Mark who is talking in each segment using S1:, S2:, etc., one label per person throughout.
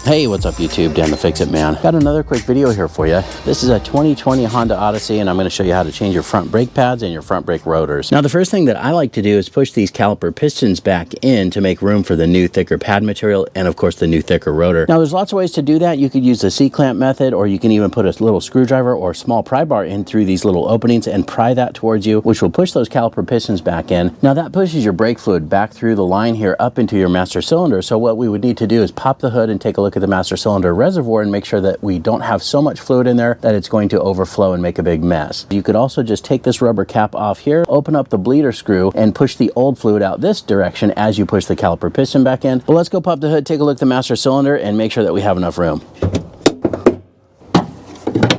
S1: Hey, what's up YouTube? Dan the Fix-It Man. Got another quick video here for you. This is a 2020 Honda Odyssey, and I'm going to show you how to change your front brake pads and your front brake rotors. Now, the first thing that I like to do is push these caliper pistons back in to make room for the new thicker pad material and, of course, the new thicker rotor. Now, there's lots of ways to do that. You could use the C-clamp method, or you can even put a little screwdriver or small pry bar in through these little openings and pry that towards you, which will push those caliper pistons back in. Now, that pushes your brake fluid back through the line here up into your master cylinder. So what we would need to do is pop the hood and take a look at the master cylinder reservoir and make sure that we don't have so much fluid in there that it's going to overflow and make a big mess. You could also just take this rubber cap off here, open up the bleeder screw, and push the old fluid out this direction as you push the caliper piston back in. But let's go pop the hood, take a look at the master cylinder, and make sure that we have enough room.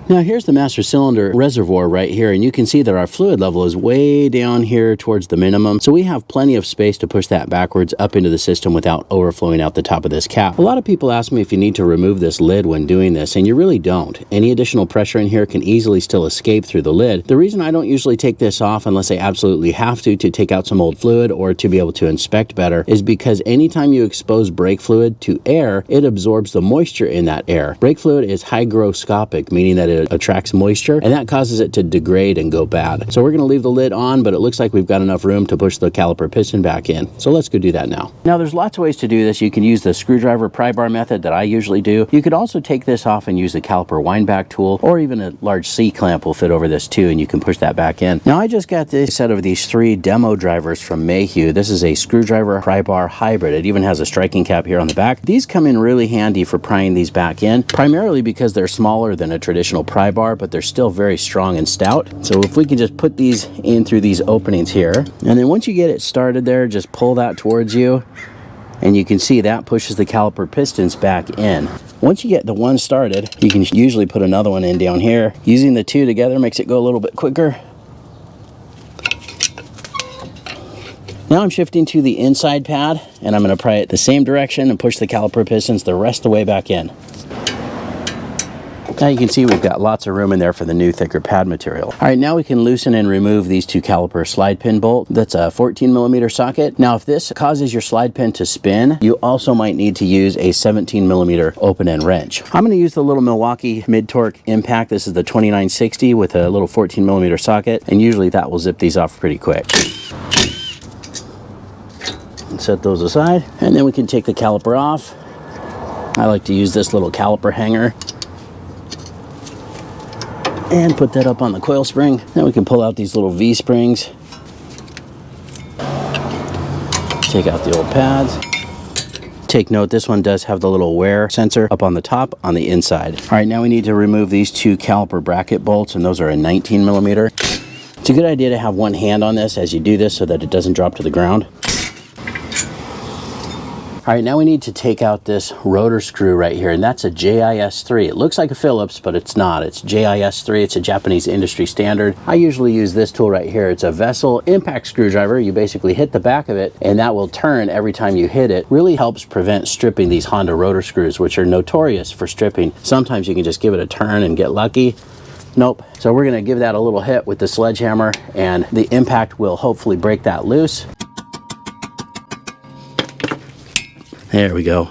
S1: Now here's the master cylinder reservoir right here, and you can see that our fluid level is way down here towards the minimum, so we have plenty of space to push that backwards up into the system without overflowing out the top of this cap. A lot of people ask me if you need to remove this lid when doing this, and you really don't. Any additional pressure in here can easily still escape through the lid. The reason I don't usually take this off unless I absolutely have to take out some old fluid or to be able to inspect better is because anytime you expose brake fluid to air, it absorbs the moisture in that air. Brake fluid is hygroscopic, meaning that it attracts moisture, and that causes it to degrade and go bad. So we're going to leave the lid on, but it looks like we've got enough room to push the caliper piston back in. So let's go do that now. Now there's lots of ways to do this. You can use the screwdriver pry bar method that I usually do. You could also take this off and use the caliper wind back tool, or even a large C-clamp will fit over this too, and you can push that back in. Now I just got this set of these 3 demo drivers from Mayhew. This is a screwdriver pry bar hybrid. It even has a striking cap here on the back. These come in really handy for prying these back in, primarily because they're smaller than a traditional pry bar, but they're still very strong and stout. So if we can just put these in through these openings here, and then once you get it started there, just pull that towards you, and you can see that pushes the caliper pistons back in. Once you get the one started, you can usually put another one in down here. Using the two together makes it go a little bit quicker. Now I'm shifting to the inside pad, and I'm going to pry it the same direction and push the caliper pistons the rest of the way back in. Now you can see we've got lots of room in there for the new thicker pad material. All right, now we can loosen and remove these 2 caliper slide pin bolt. That's a 14mm socket. Now if this causes your slide pin to spin, you also might need to use a 17mm open end wrench. I'm going to use the little Milwaukee mid-torque impact. This is the 2960 with a little 14mm socket, and usually that will zip these off pretty quick. And set those aside, and then we can take the caliper off. I like to use this little caliper hanger and put that up on the coil spring. Then we can pull out these little V-springs. Take out the old pads. Take note, this one does have the little wear sensor up on the top on the inside. All right, now we need to remove these 2 caliper bracket bolts, and those are a 19mm. It's a good idea to have one hand on this as you do this so that it doesn't drop to the ground. All right, now we need to take out this rotor screw right here, and that's a JIS3. It looks like a Phillips, but it's not. It's JIS3. It's a Japanese industry standard. I usually use this tool right here. It's a vessel impact screwdriver. You basically hit the back of it, and that will turn every time you hit it. Really helps prevent stripping these Honda rotor screws, which are notorious for stripping. Sometimes you can just give it a turn and get lucky. Nope. So we're going to give that a little hit with the sledgehammer, and the impact will hopefully break that loose. There we go.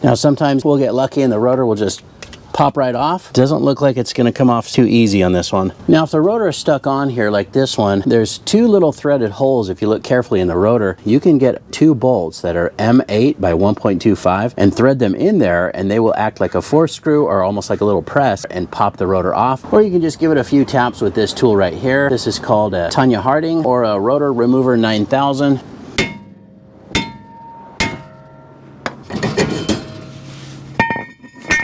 S1: Now sometimes we'll get lucky and the rotor will just pop right off. Doesn't look like it's going to come off too easy on this one. Now if the rotor is stuck on here like this one, there's 2 little threaded holes. If you look carefully in the rotor, you can get 2 bolts that are M8 by 1.25 and thread them in there, and they will act like a force screw or almost like a little press and pop the rotor off. Or you can just give it a few taps with this tool right here. This is called a Tanya Harding or a Rotor Remover 9000.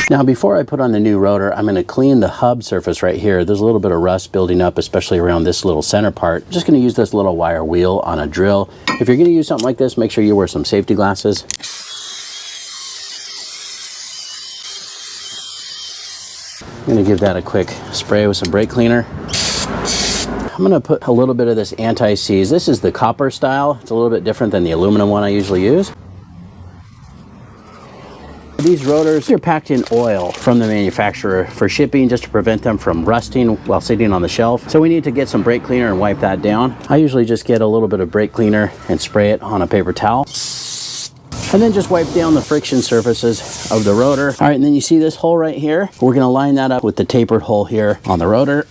S1: Now before I put on the new rotor, I'm going to clean the hub surface right here. There's a little bit of rust building up, especially around this little center part. I'm just going to use this little wire wheel on a drill. If you're going to use something like this, make sure you wear some safety glasses. I'm going to give that a quick spray with some brake cleaner. I'm going to put a little bit of this anti-seize. This is the copper style. It's a little bit different than the aluminum one I usually use. These rotors are packed in oil from the manufacturer for shipping, just to prevent them from rusting while sitting on the shelf. So we need to get some brake cleaner and wipe that down. I usually just get a little bit of brake cleaner and spray it on a paper towel. And then just wipe down the friction surfaces of the rotor. All right, and then you see this hole right here? We're gonna line that up with the tapered hole here on the rotor.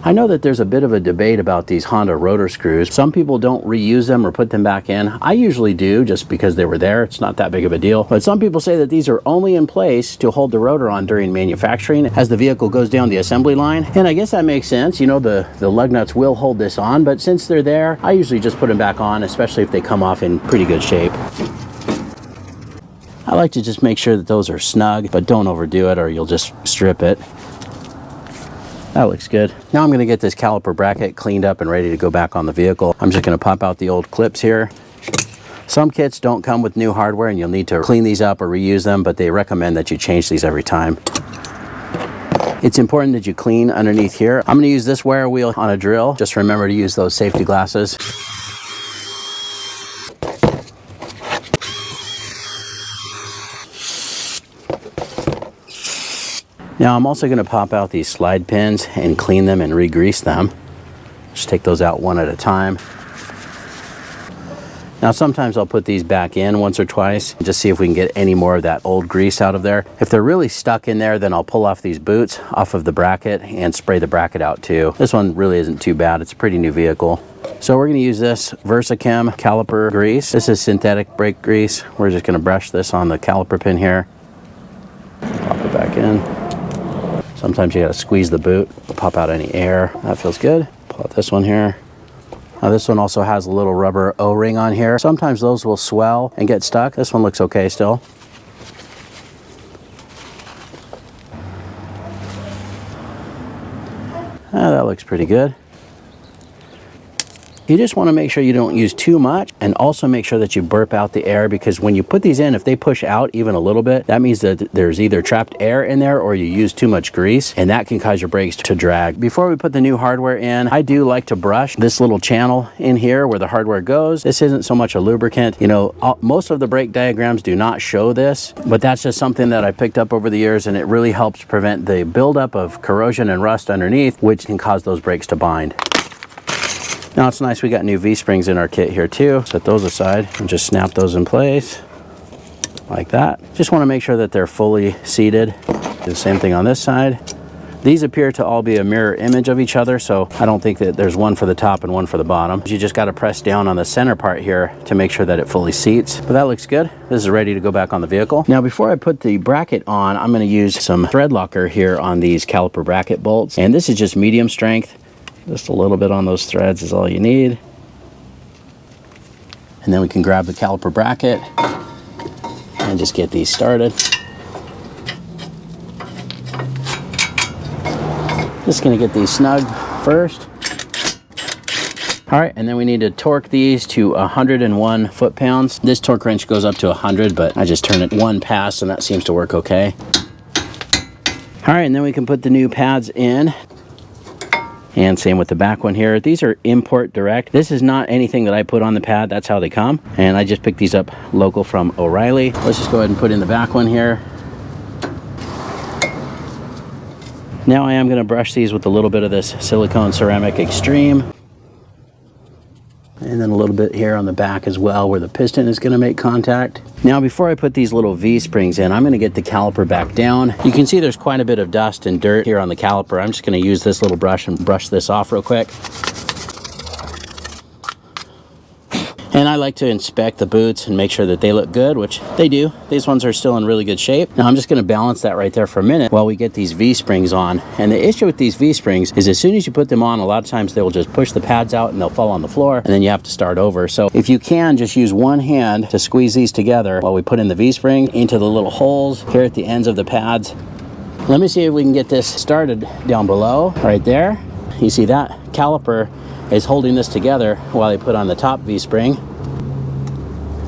S1: I know that there's a bit of a debate about these Honda rotor screws. Some people don't reuse them or put them back in. I usually do, just because they were there. It's not that big of a deal. But some people say that these are only in place to hold the rotor on during manufacturing as the vehicle goes down the assembly line. And I guess that makes sense. You know, the lug nuts will hold this on, but since they're there, I usually just put them back on, especially if they come off in pretty good shape. I like to just make sure that those are snug, but don't overdo it or you'll just strip it. That looks good. Now I'm gonna get this caliper bracket cleaned up and ready to go back on the vehicle. I'm just gonna pop out the old clips here. Some kits don't come with new hardware and you'll need to clean these up or reuse them, but they recommend that you change these every time. It's important that you clean underneath here. I'm gonna use this wire wheel on a drill. Just remember to use those safety glasses. Now I'm also going to pop out these slide pins and clean them and re-grease them. Just take those out one at a time. Now sometimes I'll put these back in once or twice, just see if we can get any more of that old grease out of there. If they're really stuck in there, then I'll pull off these boots off of the bracket and spray the bracket out too. This one really isn't too bad. It's a pretty new vehicle. So we're going to use this Versachem caliper grease. This is synthetic brake grease. We're just going to brush this on the caliper pin here. Pop it back in. Sometimes you gotta squeeze the boot, pop out any air. That feels good. Pull out this one here. Now this one also has a little rubber O-ring on here. Sometimes those will swell and get stuck. This one looks okay still. That looks pretty good. You just want to make sure you don't use too much, and also make sure that you burp out the air, because when you put these in, if they push out even a little bit, that means that there's either trapped air in there or you use too much grease, and that can cause your brakes to drag. Before we put the new hardware in, I do like to brush this little channel in here where the hardware goes. This isn't so much a lubricant. You know, most of the brake diagrams do not show this, but that's just something that I picked up over the years, and it really helps prevent the buildup of corrosion and rust underneath, which can cause those brakes to bind. Now it's nice we got new V-springs in our kit here too. Set those aside and just snap those in place like that. Just want to make sure that they're fully seated. Do the same thing on this side. These appear to all be a mirror image of each other, so I don't think that there's one for the top and one for the bottom. You just got to press down on the center part here to make sure that it fully seats. But that looks good. This is ready to go back on the vehicle. Now before I put the bracket on, I'm going to use some thread locker here on these caliper bracket bolts, and this is just medium strength. Just a little bit on those threads is all you need. And then we can grab the caliper bracket and just get these started. Just gonna get these snug first. All right, and then we need to torque these to 101 foot-pounds. This torque wrench goes up to 100, but I just turn it one pass and that seems to work okay. All right, and then we can put the new pads in. And same with the back one here. These are import direct. This is not anything that I put on the pad. That's how they come. And I just picked these up local from O'Reilly. Let's just go ahead and put in the back one here. Now I am going to brush these with a little bit of this silicone ceramic extreme. And then a little bit here on the back as well where the piston is going to make contact. Now before I put these little V-springs in, I'm going to get the caliper back down. You can see there's quite a bit of dust and dirt here on the caliper. I'm just going to use this little brush and brush this off real quick. And I like to inspect the boots and make sure that they look good, which they do. These ones are still in really good shape. Now I'm just going to balance that right there for a minute while we get these V-springs on. And the issue with these V-springs is as soon as you put them on, a lot of times they will just push the pads out and they'll fall on the floor, and then you have to start over. So if you can, just use one hand to squeeze these together while we put in the V-spring into the little holes here at the ends of the pads. Let me see if we can get this started down below, right there. You see that caliper is holding this together while I put on the top V-spring.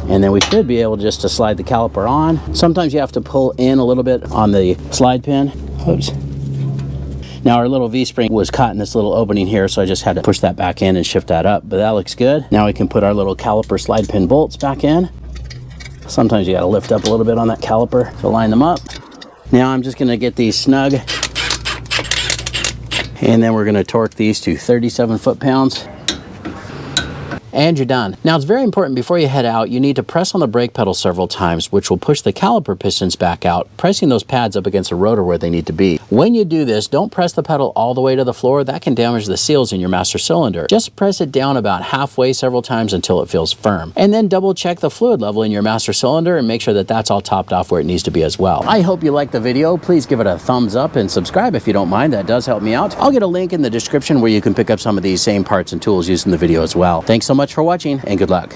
S1: And then we should be able just to slide the caliper on. Sometimes you have to pull in a little bit on the slide pin. Oops. Now our little V-spring was caught in this little opening here, so I just had to push that back in and shift that up, but that looks good. Now we can put our little caliper slide pin bolts back in. Sometimes you gotta lift up a little bit on that caliper to line them up. Now I'm just gonna get these snug, and then we're gonna torque these to 37 foot-pounds. and you're done. Now, it's very important before you head out, you need to press on the brake pedal several times, which will push the caliper pistons back out, pressing those pads up against the rotor where they need to be. When you do this, don't press the pedal all the way to the floor. That can damage the seals in your master cylinder. Just press it down about halfway several times until it feels firm. And then double check the fluid level in your master cylinder and make sure that that's all topped off where it needs to be as well. I hope you liked the video. Please give it a thumbs up and subscribe if you don't mind. That does help me out. I'll get a link in the description where you can pick up some of these same parts and tools used in the video as well. Thanks so much for watching, and good luck.